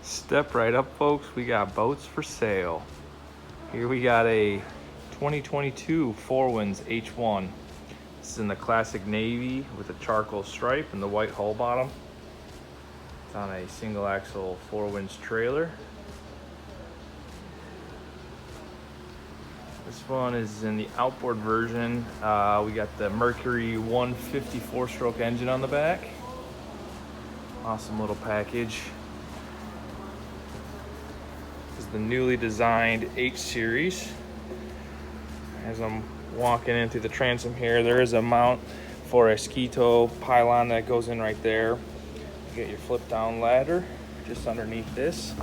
Step right up, folks. We got boats for sale. Here we got a 2022 Four Winds H1. This is in the classic navy with a charcoal stripe and the white hull bottom. It's on a single axle Four Winds trailer. This one is in the outboard version. We got the Mercury 154 stroke engine on the back. Awesome little package. This is the newly designed H series. As I'm walking in through the transom here, there is a mount for a ski tow pylon that goes in right there. You get your flip down ladder just underneath this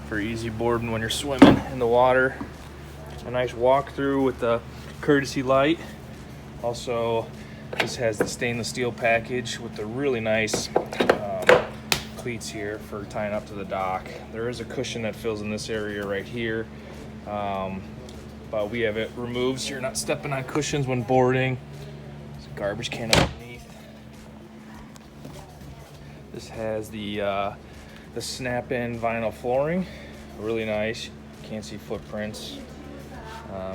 for easy boarding when you're swimming in the water. A nice walkthrough with the courtesy light. Also, this has the stainless steel package with the really nice cleats here for tying up to the dock. There is a cushion that fills in this area right here, but we have it removed so you're not stepping on cushions when boarding. There's a garbage can underneath. This has the snap-in vinyl flooring, really nice. Can't see footprints.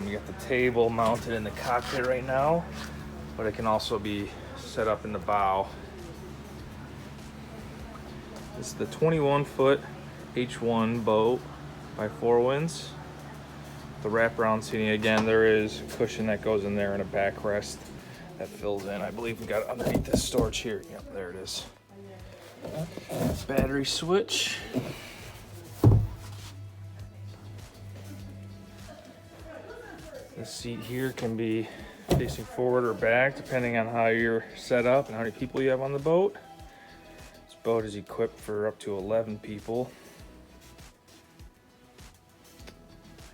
We got the table mounted in the cockpit right now, but it can also be set up in the bow. This is the 21-foot H1 boat by Four Winds. The wraparound seating, again, there is a cushion that goes in there and a backrest that fills in. I believe we got it underneath this storage here. Yep, there it is. Battery switch. This seat here can be facing forward or back depending on how you're set up and how many people you have on the boat. This boat is equipped for up to 11 people.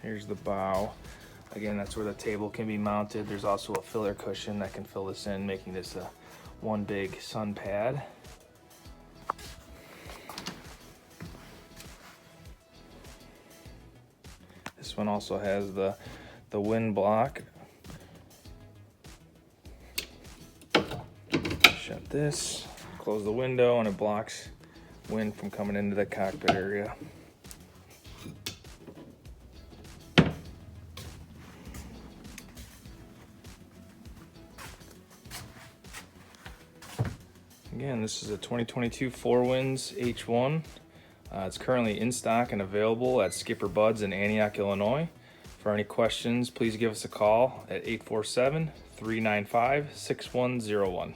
Here's the bow. Again, that's where the table can be mounted. There's also a filler cushion that can fill this in, making this a one big sun pad. This one also has the wind block. Shut this, close the window, and it blocks wind from coming into the cockpit area. Again, this is a 2022 Four Winds H1. It's currently in stock and available at SkipperBud's in Antioch, Illinois. For any questions, please give us a call at 847-395-6101.